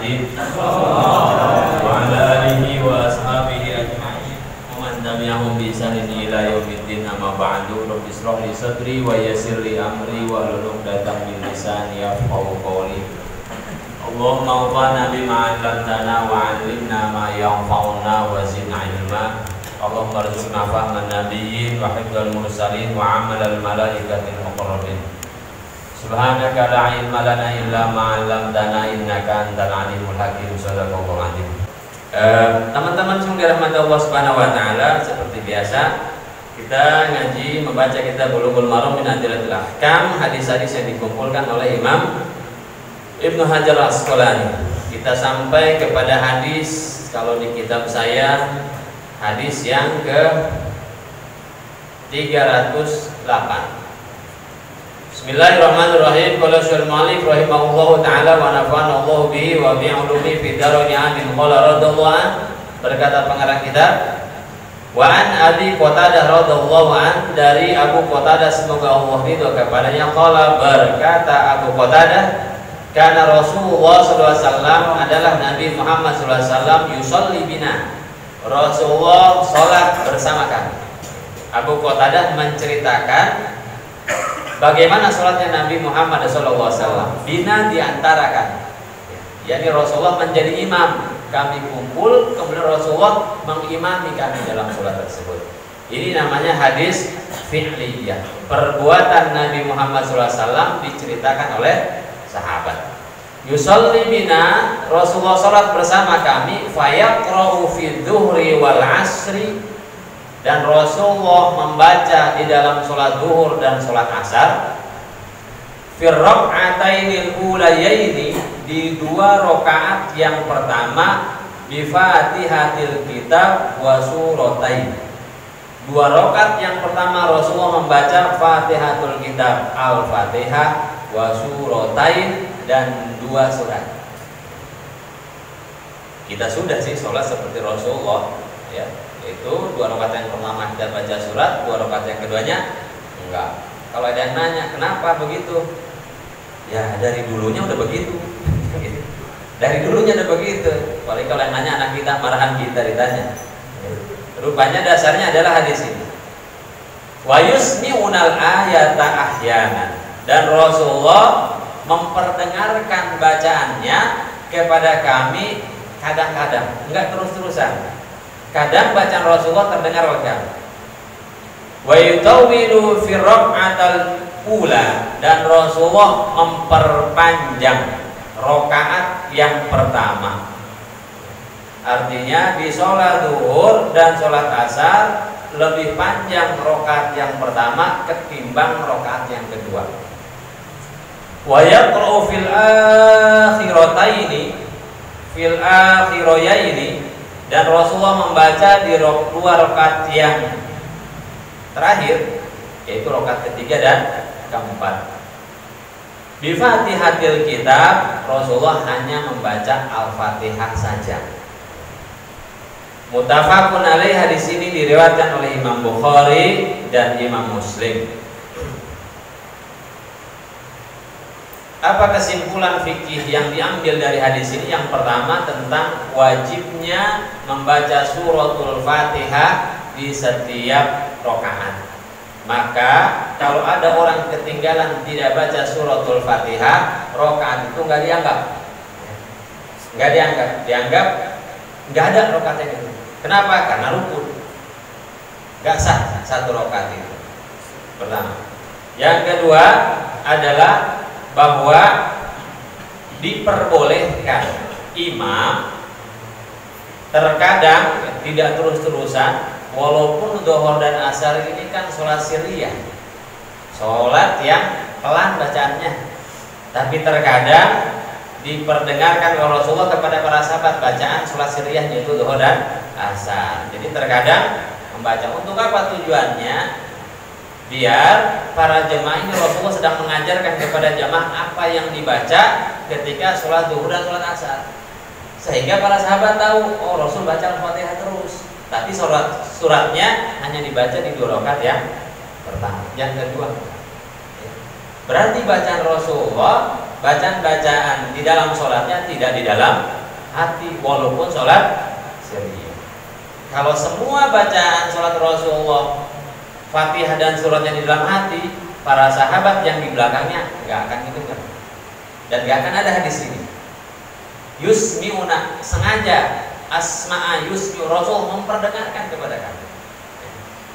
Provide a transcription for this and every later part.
Muhammadin wa ala alihi wa ashabihi ajma'in wa man tabi'ahum bi ihsanin ila yaumiddin. Amma ba'du. Rabbi shrah li sadri wa yassir li amri wa hlul 'uqdatam min lisani yafqahu qawli. Allahumma anfa'na bima 'allamtana wa 'allimna ma yanfa'una wa zidna ilma. Allahumma arzuqna fahman nabiyyin wa hifdzal mursalin wa 'amalal malaikatil muqarrabin. Subhanaka la ilma lana illa ma 'allamtana innaka antal alimul hakim. Shadaqallahu azim. Teman-teman yang dirahmati Allah Subhanahu wa taala, seperti biasa kita ngaji membaca kitab Bulughul Maram min Adillatil Ahkam, hadis-hadis yang dikumpulkan oleh Imam Ibnu Hajar Asqalani. Kita sampai kepada hadis, kalau di kitab saya hadis yang ke 308. Bismillahirrahmanirrahim. Qala Syekh Malik rahimahullahu taala wa nafa'ana Allah bihi wa bi 'ulumi fid dharain amin. Qala radhiyallahu an, berkata pengarang kitab, wa an Abi Qatadah radhiyallahu an, dari Abu Qatadah semoga Allah ridho kepadanya, qala, berkata Abu Qatadah, karena Rasulullah sallallahu alaihi wasallam, adalah Nabi Muhammad sallallahu alaihi wasallam, yusolli bina, Rasulullah salat bersama kami. Abu Qatadah menceritakan bagaimana salatnya Nabi Muhammad sallallahu alaihi wasallam. Bina, diantara kami, yakni Rasulullah menjadi imam, kami kumpul, kemudian Rasulullah mengimami kami dalam salat tersebut. Ini namanya hadis fi'liyah, perbuatan Nabi Muhammad sallallahu alaihi wasallam diceritakan oleh sahabat. Yusolli bina, Rasulullah salat bersama kami, fayaqra'u fi dhuhri wal asri, dan Rasulullah membaca di dalam sholat zuhur dan sholat asar, fi rak'atainil ulayaini, di dua rakaat yang pertama, bi Fatihatil kitab wa suratain. Dua rakaat yang pertama Rasulullah membaca Fatihatul kitab, Al-Fatihah, wa suratain, dan dua surat. Kita sudah sih sholat seperti Rasulullah, ya, yaitu dua rakaat yang pertama kita baca surat, dua rakaat yang keduanya enggak. Kalau ada yang nanya kenapa begitu, ya dari dulunya udah begitu. Dari dulunya udah begitu. Paling kalau yang nanya anak kita, marahan kita ditanya. Rupanya dasarnya adalah hadis ini. Wa yusmi'unal ayata ahyanan, dan Rasulullah memperdengarkan bacaannya kepada kami kadang-kadang, enggak terus-terusan. Kadang bacaan Rasulullah terdengar oleh kami. Wa yutawwilu fi rak'atal ula, dan Rasulullah memperpanjang rakaat yang pertama. Artinya di sholat zuhur dan sholat asar lebih panjang rakaat yang pertama ketimbang rakaat yang kedua. Wa yaqra'u fil akhirayaini, dan Rasulullah membaca di dua rakaat yang terakhir, yaitu rakaat ketiga dan keempat. Bi Fatihatil kitab, Rasulullah hanya membaca Al-Fatihah saja. Muttafaqun alaih, hadis ini diriwayatkan oleh Imam Bukhari dan Imam Muslim. Apa kesimpulan fikih yang diambil dari hadis ini? Yang pertama, tentang wajibnya membaca suratul Fatihah di setiap rakaat. Maka kalau ada orang ketinggalan tidak baca suratul Fatihah, rakaat itu nggak dianggap, dianggap nggak ada rakaat itu. Kenapa? Karena rukun, nggak sah satu rakaat itu. Pertama. Yang kedua adalah bahwa diperbolehkan imam terkadang tidak terus-terusan, walaupun zuhur dan asar ini kan sholat sirriyah, sholat yang pelan bacaannya, tapi terkadang diperdengarkan oleh Rasulullah kepada para sahabat bacaan sholat sirriyah, yaitu zuhur dan asar. Jadi terkadang membaca, untuk apa tujuannya? Biar para jemaah ini, Rasulullah sedang mengajarkan kepada jemaah apa yang dibaca ketika sholat zuhur dan sholat asar, sehingga para sahabat tahu, oh Rasul baca Al-Fatihah terus, tapi suratnya hanya dibaca di dua rakaat yang pertama, yang kedua. Berarti bacaan Rasulullah, bacaan-bacaan di dalam sholatnya tidak di dalam hati walaupun sholat sirriyah. Kalau semua bacaan sholat Rasulullah Fatihah dan suratnya di dalam hati, para sahabat yang di belakangnya nggak akan didengar dan nggak akan ada hadis ini. Yusmiuna, sengaja asma'a yusmi, Rasul memperdengarkan kepada kami.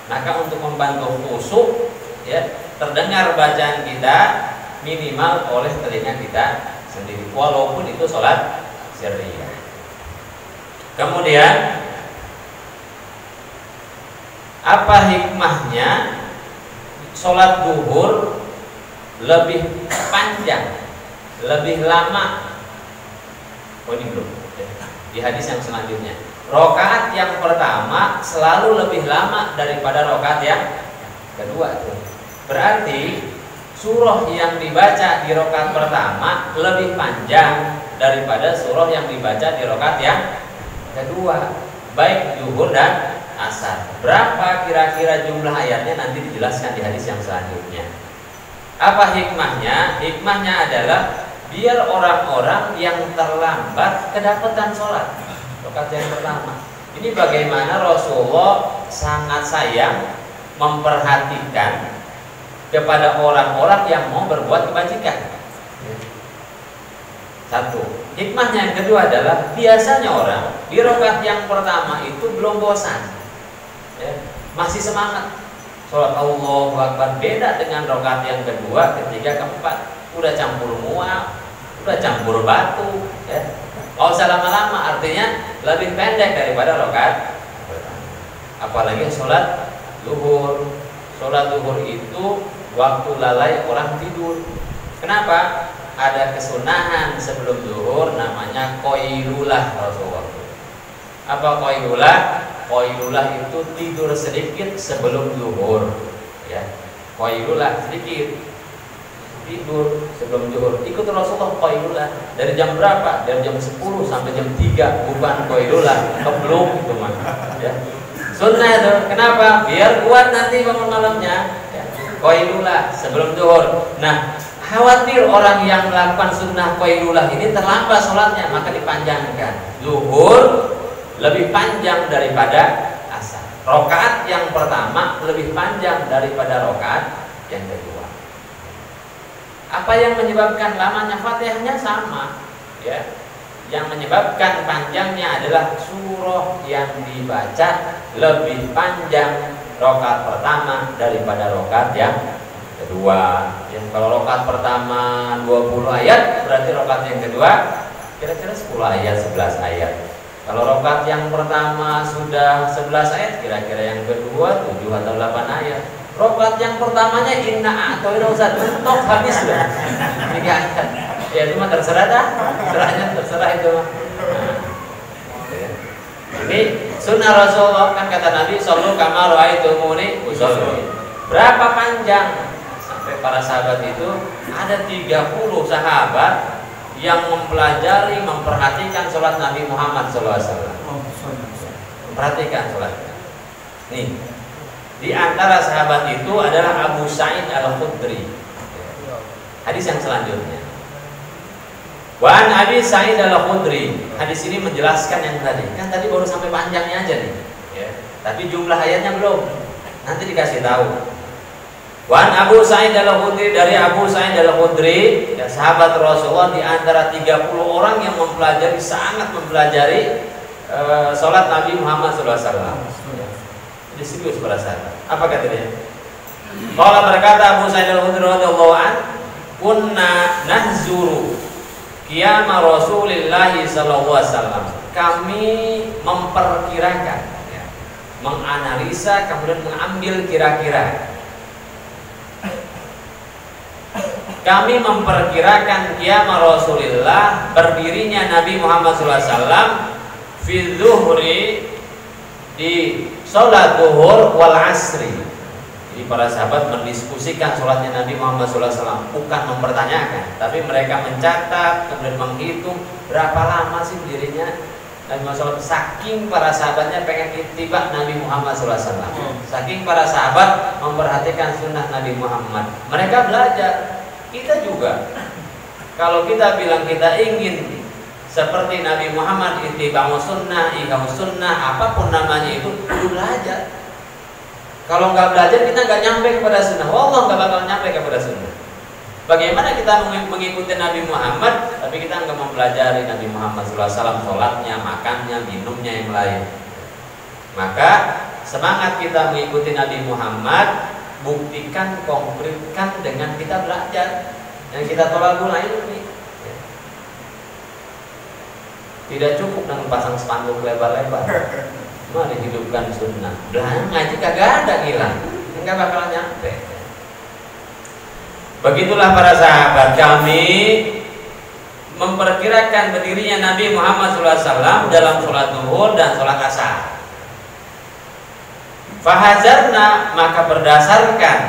Maka untuk membantu khusyuk, ya, terdengar bacaan kita minimal oleh telinga kita sendiri, walaupun itu sholat sirriyah. Kemudian apa hikmahnya sholat duhur lebih panjang, lebih lama? Oh ini belum. Di hadis yang selanjutnya, rokaat yang pertama selalu lebih lama daripada rokaat yang kedua. Berarti surah yang dibaca di rokaat pertama lebih panjang daripada surah yang dibaca di rokaat yang kedua, baik duhur dan asar. Berapa kira-kira jumlah ayatnya nanti dijelaskan di hadis yang selanjutnya. Apa hikmahnya? Hikmahnya adalah biar orang-orang yang terlambat kedapatan sholat rakaat yang pertama. Ini bagaimana Rasulullah sangat sayang memperhatikan kepada orang-orang yang mau berbuat kebajikan. Satu. Hikmahnya yang kedua adalah biasanya orang di rakaat yang pertama itu belum bosan, ya, masih semangat sholat Allahu Akbar. Beda dengan rakaat yang kedua, ketiga, keempat, udah campur mual, udah campur batu, ya. Kalau usah lama-lama, artinya lebih pendek daripada rakaat pertama. Apalagi sholat zuhur. Sholat zuhur itu waktu lalai orang tidur. Kenapa? Ada kesunahan sebelum zuhur namanya qailulah Rasulullah. Apa qailulah? Qailulah itu tidur sedikit sebelum zuhur, ya. Qailulah sedikit tidur sebelum zuhur. Ikut Rasulullah qailulah dari jam berapa? Dari jam 10 sampai jam 3, bukan qailulah keblung itu mah, ya. Sunnah itu. Kenapa? Biar kuat nanti bangun malamnya, ya. Qailulah sebelum zuhur. Nah, khawatir orang yang melakukan sunnah qailulah ini terlambat sholatnya, maka dipanjangkan. Zuhur lebih panjang daripada asar. Rakaat yang pertama lebih panjang daripada rakaat yang kedua. Apa yang menyebabkan lamanya? Fatihahnya sama, ya. Yang menyebabkan panjangnya adalah surah yang dibaca lebih panjang rakaat pertama daripada rakaat yang kedua. Ya, kalau rakaat pertama 20 ayat, berarti rakaat yang kedua kira-kira 10 ayat, 11 ayat. Kalau rakaat yang pertama sudah 11 ayat, kira-kira yang kedua 7 atau 8 ayat. Rakaat yang pertamanya inna atau Ustaz mentok habis sudah 3 ayat. Ya cuma terserah dah, terserah itu. Nah, ini sunnah Rasulullah, kan kata Nabi sallu kama ra'aitumuni usolli. Berapa panjang? Sampai para sahabat itu ada 30 sahabat yang mempelajari, memperhatikan sholat Nabi Muhammad SAW. Memperhatikan sholatnya. Nih, di antara sahabat itu adalah Abu Sa'id Al-Khudri. Hadis yang selanjutnya. Wa an Abi Sa'id Al-Khudri. Hadis ini menjelaskan yang tadi. Kan tadi baru sampai panjangnya aja nih. Ya. Tapi jumlah ayatnya belum. Nanti dikasih tahu. Wa an Abu Sa'id Al-Khudri, dari Abu Sa'id Al-Khudri, ya, sahabat Rasulullah di antara 30 orang yang mempelajari, sangat mempelajari salat Nabi Muhammad SAW. Jadi serius pada saat. Apa katanya? Qala berkata Abu Sa'id Al-Khudri radhiyallahu an, kunna nahzuru qiyam Rasulillah sallallahu alaihi wasallam. Kami memperkirakan, ya, menganalisa, kemudian mengambil kira-kira. Kami memperkirakan qiyam Rasulillah, berdirinya Nabi Muhammad SAW fi zuhri, di sholat zuhur wal asri. Jadi para sahabat mendiskusikan sholatnya Nabi Muhammad SAW, bukan mempertanyakan, tapi mereka mencatat, kemudian menghitung berapa lama sih berdirinya Nabi Muhammad SAW. Saking para sahabatnya pengen ittiba Nabi Muhammad SAW, saking para sahabat memperhatikan sunnah Nabi Muhammad, mereka belajar. Kita juga, kalau kita bilang kita ingin seperti Nabi Muhammad, ittiba'u sunnah, iqamus sunnah, apapun namanya itu belajar. Kalau nggak belajar kita nggak nyampe kepada sunnah. Wallah nggak bakal nyampe kepada sunnah. Bagaimana kita mengikuti Nabi Muhammad tapi kita nggak mempelajari Nabi Muhammad SAW, sholatnya, makannya, minumnya, yang lain. Maka semangat kita mengikuti Nabi Muhammad buktikan, konkretkan dengan kita belajar. Yang kita tolak guna ilmi. Tidak cukup dengan pasang spanduk lebar-lebar. Mari hidupkan sunnah. Belajar ngaji kagak ada, gila. Enggak bakal nyampe. Begitulah para sahabat, kami memperkirakan berdirinya Nabi Muhammad SAW dalam sholat zuhur dan sholat asar. Fahazarna, maka berdasarkan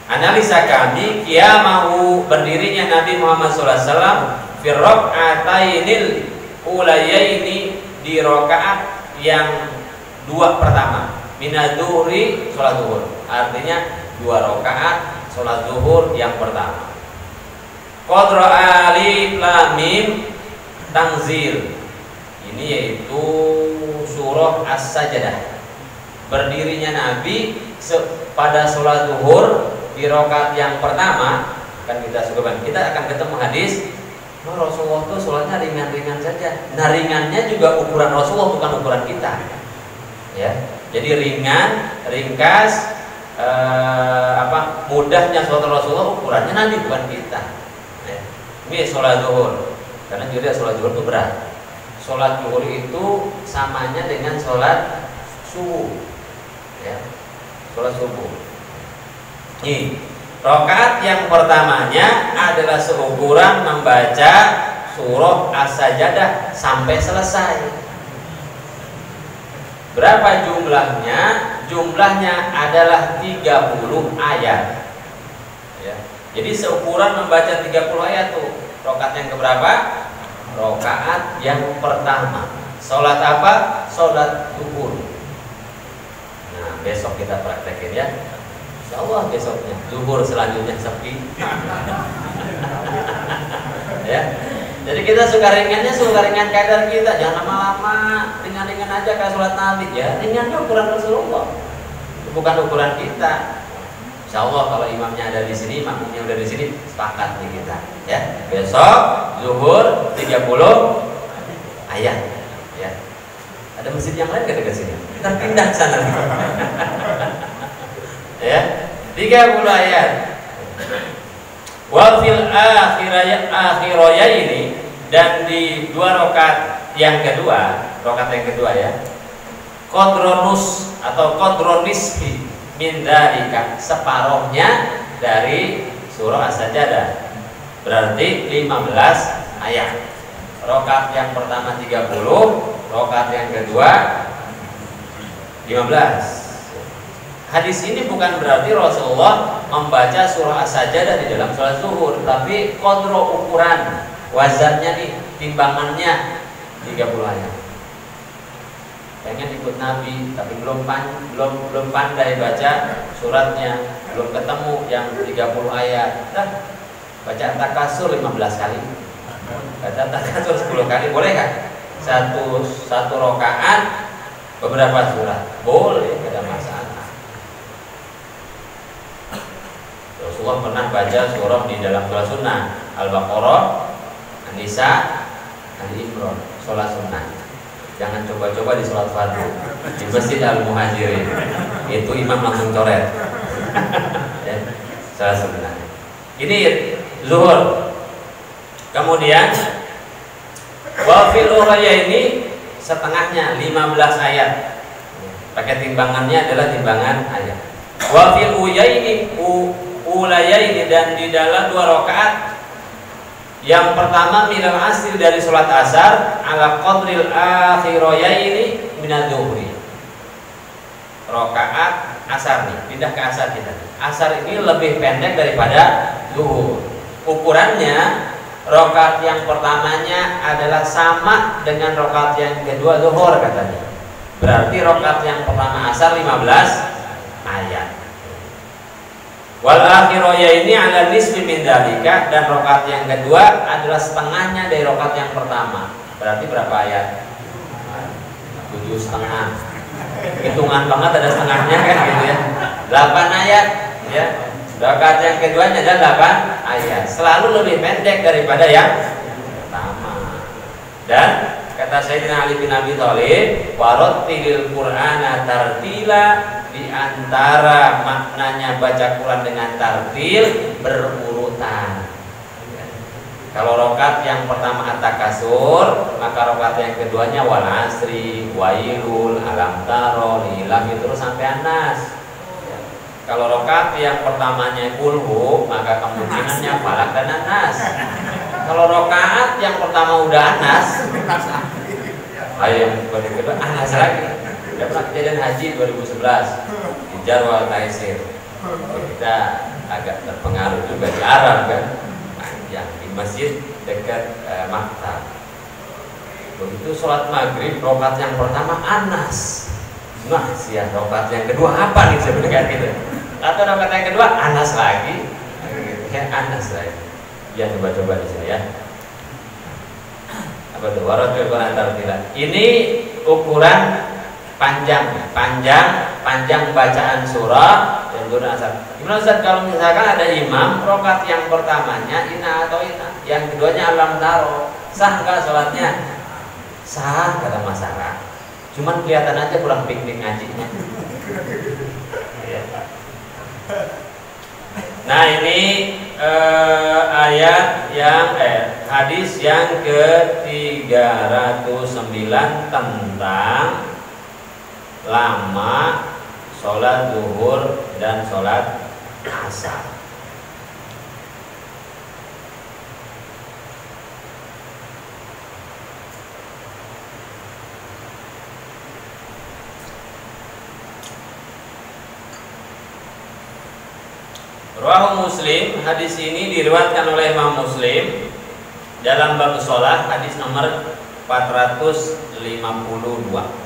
analisa kami, qiyamahu, berdirinya Nabi Muhammad SAW fi raka'atainil ulayaini, di rakaat yang dua pertama, minadzuhri, sholat zuhur. Artinya 2 rakaat sholat zuhur yang pertama. Qadra alif lam mim tanzil, ini yaitu surah As-Sajdah. Berdirinya Nabi pada sholat zuhur di rakaat yang pertama, kan kita akan ketemu hadis, Rasulullah itu sholatnya ringan-ringan saja. Nah, ringannya juga ukuran Rasulullah, bukan ukuran kita. Ya, jadi ringan, ringkas, mudahnya sholat Rasulullah ukurannya Nabi, bukan kita. Ya. Ini sholat zuhur, karena juga sholat zuhur itu berat. Sholat zuhur itu samanya dengan sholat subuh. Ya, sholat subuh. Ini rakaat yang pertamanya adalah seukuran membaca surah As-Sajdah sampai selesai. Berapa jumlahnya? Jumlahnya adalah 30 ayat. Ya. Jadi seukuran membaca 30 ayat tuh. Rakaat yang keberapa? Rakaat yang pertama. Sholat apa? Sholat zuhur. Nah, besok kita praktekin ya. Insya Allah besoknya zuhur, selanjutnya sepi. Ya, jadi kita suka ringan kadar kita, jangan lama-lama, ringan-ringan aja kayak sholat Nabi ya. Ringannya ukuran Rasulullah, bukan ukuran kita. Insya Allah kalau imamnya ada di sini, makmumnya udah di sini, sepakat nih kita. Ya, besok zuhur 30 ayat. Ya, ada masjid yang lain gak dekat sini? Kita pindah ke sana. Ya, 30 ayat. Wa fil akhiraya ini, dan di 2 rakaat yang kedua, ya, qadronus atau qadronisfi min dzalika, separohnya dari surah As-Sajdah, berarti 15 ayat. Rakaat yang pertama 30, rakaat yang kedua 15. Hadis ini bukan berarti Rasulullah membaca surah As-Sajdah di dalam sholat zuhur, tapi qadro, ukuran, wazannya nih, timbangannya 30 ayat. Pengen ikut Nabi tapi belum pandai baca suratnya, belum ketemu yang 30 ayat. Dah, baca Takasur 15 kali. Baca Takasur 10 kali, boleh kan? Satu rakaat beberapa surat. Boleh, tidak ada masalah. Rasulullah pernah baca surah di dalam sholat sunnah, Al-Baqarah, An-Nisa, Al-Imran, sholat sunnah. Jangan coba-coba di sholat fardu di Masjid Al-Muhajirin, itu imam langsung coret. Ya, sholat sunnah. Ini zuhur. Kemudian wafil uraya ini setengahnya 15 ayat. Pakai timbangannya adalah timbangan ayat. Wafil ulayaini, dan di dalam 2 rakaat yang pertama minal asri, dari sholat asar, ala qadril akhirayaini minadzuhri. Rakaat asar nih, pindah ke asar kita. Asar ini lebih pendek daripada zuhur. Ukurannya rakaat yang pertamanya adalah sama dengan rakaat yang kedua zuhur katanya. Berarti rakaat yang pertama asar 15 ayat. Wal akhiraya ini ala nisfi min dzalika, dan rakaat yang kedua adalah setengahnya dari rakaat yang pertama. Berarti berapa ayat? 7,5. Hitungan banget ada setengahnya kan gitu ya. 8 ayat ya. Rakaat yang keduanya adalah 8 ayat. Selalu lebih pendek daripada yang pertama. Dan kata Sayyidina Ali bin Abi Thalib, warattilil Qur'ana tartila, di antara maknanya baca Quran dengan tartil berurutan. Kalau rokat yang pertama at-takasur, maka rokat yang keduanya wal asri, wailul, alam taro, lilam, terus sampai anas. Kalau rokat yang pertamanya kulhu, maka kemungkinannya falak dan anas. Kalau rokaat yang pertama udah anas, ayo yang kedua anas lagi. Kita pernah kejadian haji 2011 di Jarwal Taisir. Kita agak terpengaruh juga di Arab kan, panjang di masjid dekat Maktab. Begitu sholat maghrib, rokat yang pertama anas. Nah, siap rokat yang kedua apa nih sebenarnya gitu? Atau rokat yang kedua anas lagi, ya anas lagi. Ya coba-coba di sini ya. Apa tuh? Waratul Quran tartila. Ini ukuran panjang bacaan surah dan Quran asal. Gimana Ustaz kalau misalkan ada imam rokat yang pertamanya ina atau ina, yang keduanya alam taro, sah nggak sholatnya? Sah kata masyarakat. Cuman kelihatan aja kurang piknik ngajinya. Nah ini ayat yang hadis yang ke-309 tentang lama sholat zuhur dan sholat asar. Rawahu Muslim, hadis ini diriwayatkan oleh Imam Muslim dalam bab sholat, hadis nomor 452.